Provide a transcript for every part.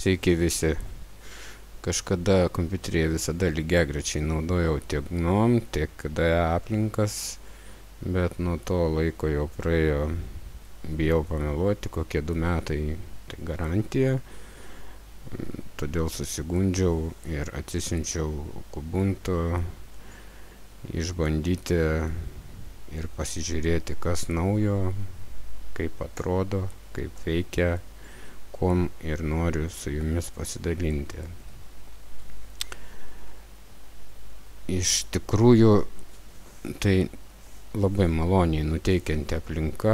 Sveiki visi. Kažkada kompiuteryje visada lygiagrečiai naudojau tiek GNOME, tiek KDE aplinkas, bet nuo to laiko jau praėjo, bijau pameluoti, kokie 2 metai, tai garantija. Todėl susigundžiau ir atsisiunčiau Ubuntu išbandyti ir pasižiūrėti, kas naujo, kaip atrodo, kaip veikia, kuom ir noriu su jumis pasidalinti. Iš tikrųjų, tai labai maloniai nuteikianti aplinka,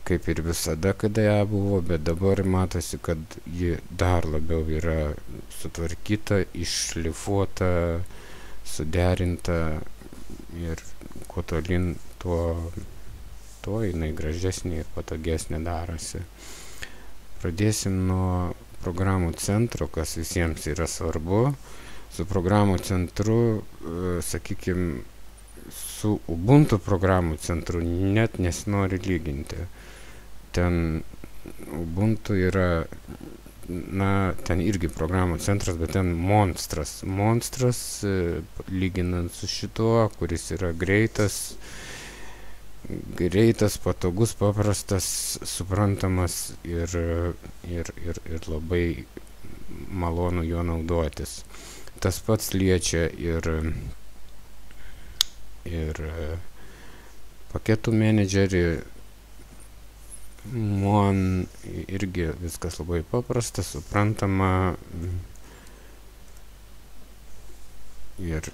kaip ir visada, kada ją buvo, bet dabar matosi, kad ji dar labiau yra sutvarkyta, iššlifuota, suderinta ir kuo tolyn, tuo jinai gražesnė ir patogesnė darosi. Pradėsim nuo programų centro, kas visiems yra svarbu. Su programų centru, sakykime, su Ubuntu programų centru net nesinori lyginti. Ten Ubuntu yra, ten irgi programų centras, bet ten monstras. Monstras, lyginant su šituo, kuris yra greitas, patogus, paprastas, suprantamas ir labai malonu juo naudotis. Tas pats liečia ir paketų menedžerį. Man irgi viskas labai paprasta, suprantama ir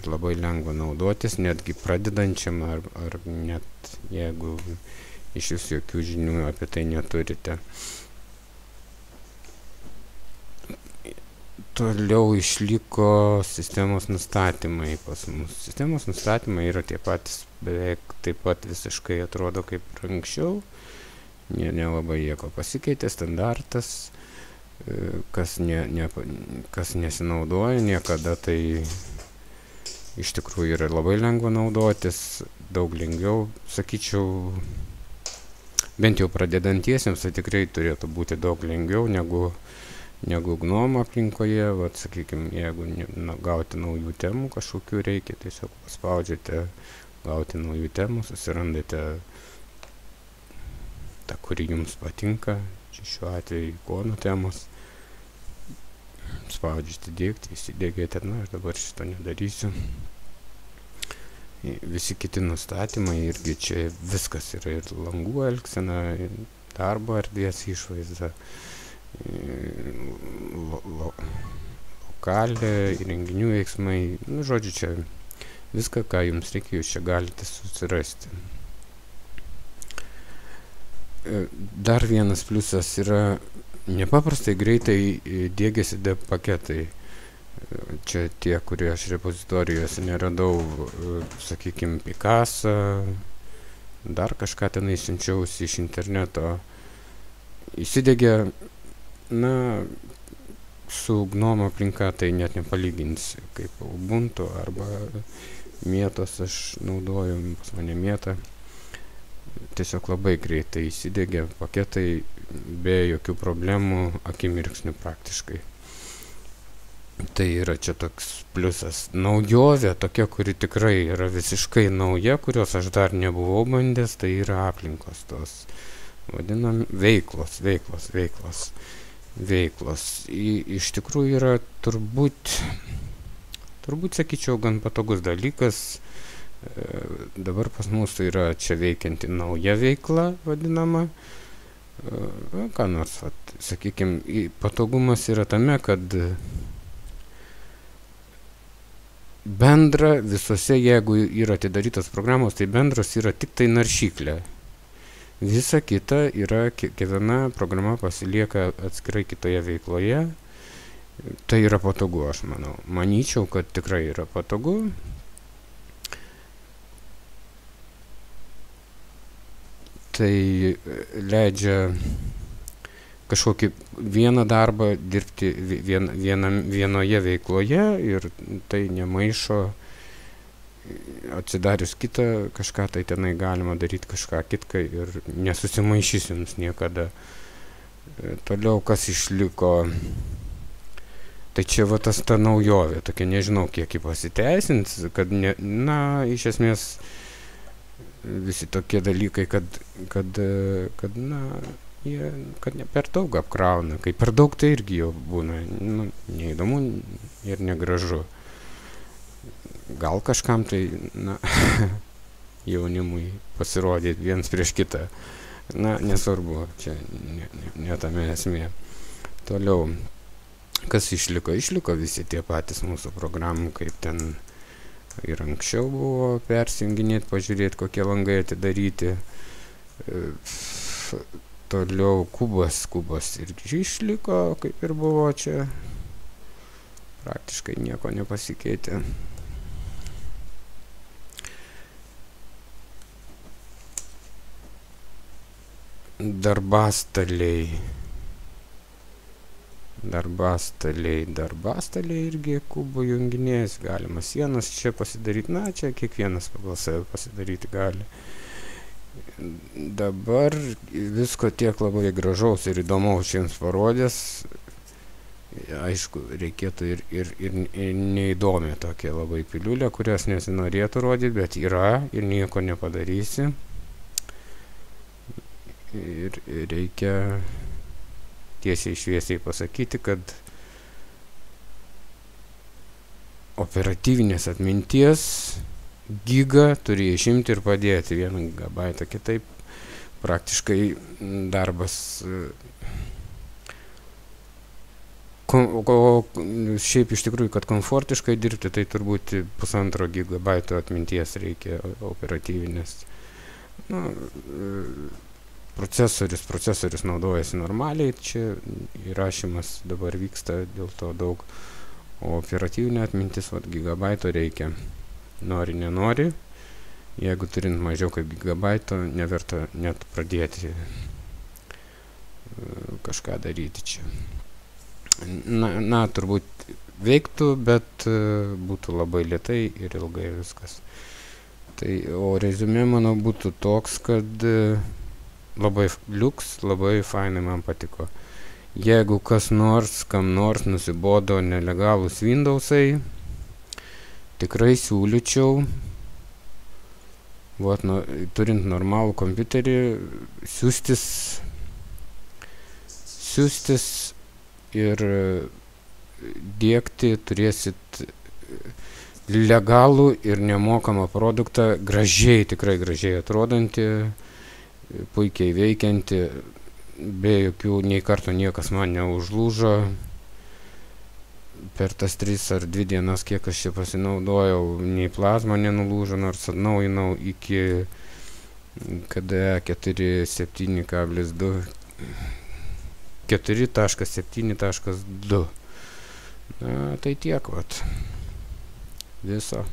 labai lengva naudotis, netgi pradedančiam ar net jeigu iš vis jokių žinių apie tai neturite. Toliau išliko sistemos nustatymai pas mus. Sistemos nustatymai yra tie patys, beveik taip pat visiškai atrodo kaip ir anksčiau. Nelabai nieko pasikeitė, standartas, kas nesinaudoja niekada, tai iš tikrųjų yra labai lengva naudotis, daug lengviau, sakyčiau, bent jau pradedantiesiems, tai tikrai turėtų būti daug lengviau negu GNOME aplinkoje. Vat, sakykime, jeigu gauti naujų temų kažkokių reikia, tiesiog paspaudžiate gauti naujų temų, susirandate tą, kuri jums patinka, čia šiuo atveju ikonų temos, spaudžiate dėkti, įsidėgėte, aš dabar šito nedarysiu. Visi kiti nustatymai irgi čia viskas yra, ir langų elgsena, darbo erdvės išvaizda, lokalė, įrenginių veiksmai, žodžiu, čia viską, ką jums reikia, jūs čia galite susirasti. Dar vienas pliusas yra nepaprastai greitai diegiasi paketai. Čia tie, kurie aš repozitorijuose neradau, sakykime, Picasso, dar kažką tenai siunčiausi iš interneto, įsidegė. Su GNOME aplinka tai net nepalyginsi, kaip Ubuntu arba Mėtos aš naudoju, pas mane Mėta. Tiesiog labai greitai įsidegė paketai be jokių problemų, akimirksniu praktiškai. Tai yra čia toks pliusas. Naujovė, tokia, kuri tikrai yra visiškai nauja, kurios aš dar nebuvau bandęs, tai yra aplinkos tos, vadinam, veiklos. Iš tikrųjų yra turbūt, sakyčiau, gan patogus dalykas. Dabar pas mus tai yra čia veikianti nauja veikla, vadinama. Ką nors, sakykime, patogumas yra tame, kad bendra visose, jeigu yra atidarytos programos, tai bendros yra tik tai naršyklė. Visa kita yra, kiekviena programa pasilieka atskirai kitoje veikloje. Tai yra patogu, aš manau. Manyčiau, kad tikrai yra patogu. Tai leidžia kažkokį vieną darbą dirbti vienoje veikloje ir tai nemaišo. Atsidarius kitą kažką, tai tenai galima daryti kažką kitką ir nesusimaišys jums niekada. Toliau kas išliko, tai čia va tas ta naujovė, tokia nežinau kiek jį pasiteisins, kad iš esmės visi tokie dalykai, kad ne per daug apkrauna, kai per daug tai irgi jau būna, neįdomu ir negražu. Gal kažkam tai, jaunimui pasirodyti viens prieš kitą. Nesvarbu, čia ne tame esmė. Toliau, kas išliko? Išliko visi tie patys mūsų programų, kaip ten ir anksčiau buvo persijunginėti, pažiūrėti, kokie langai atidaryti. Toliau kubas irgi išliko, kaip ir buvo čia. Praktiškai nieko nepasikeitė. Darbastaliai irgi kubų junginės, galima sienas čia pasidaryti, čia kiekvienas pagal save pasidaryti gali. Dabar visko tiek labai gražaus ir įdomaus jums parodės, aišku, reikėtų ir neįdomi tokia labai piliulė, kurios nesinorėtų rodyti, bet yra ir nieko nepadarysi. Ir reikia tiesiai šviesiai pasakyti, kad operatyvinės atminties gigą turi išimti ir padėti 1 gigabaitą, kitaip praktiškai darbas. O šiaip iš tikrųjų, kad komfortiškai dirbti, tai turbūt 1,5 gigabaito atminties reikia operatyvinės. Procesorius naudojasi normaliai, čia įrašymas dabar vyksta, dėl to daug, o operatyvinė atmintis gigabaito reikia. Nori, nenori, jeigu turint mažiau kaip gigabaito, neverta net pradėti kažką daryti čia. Turbūt veiktų, bet būtų labai lėtai ir ilgai viskas. O reziumė mano būtų toks, kad labai liuks, labai fainai man patiko. Jeigu kam nors nusibodo nelegalūs Windowsai, tikrai siūlyčiau, turint normalų kompiuterį, siųstis ir diegti, turėsit legalų ir nemokamą produktą, tikrai gražiai atrodantį, puikiai veikianti, be jokių nei karto niekas man neužlūžo. Per tas 3 ar 2 dienas, kiek aš čia pasinaudojau, nei plazma nenulūžo, nors atnaujinau iki KDE 4.7.2 4.7.2. Tai tiek, viso.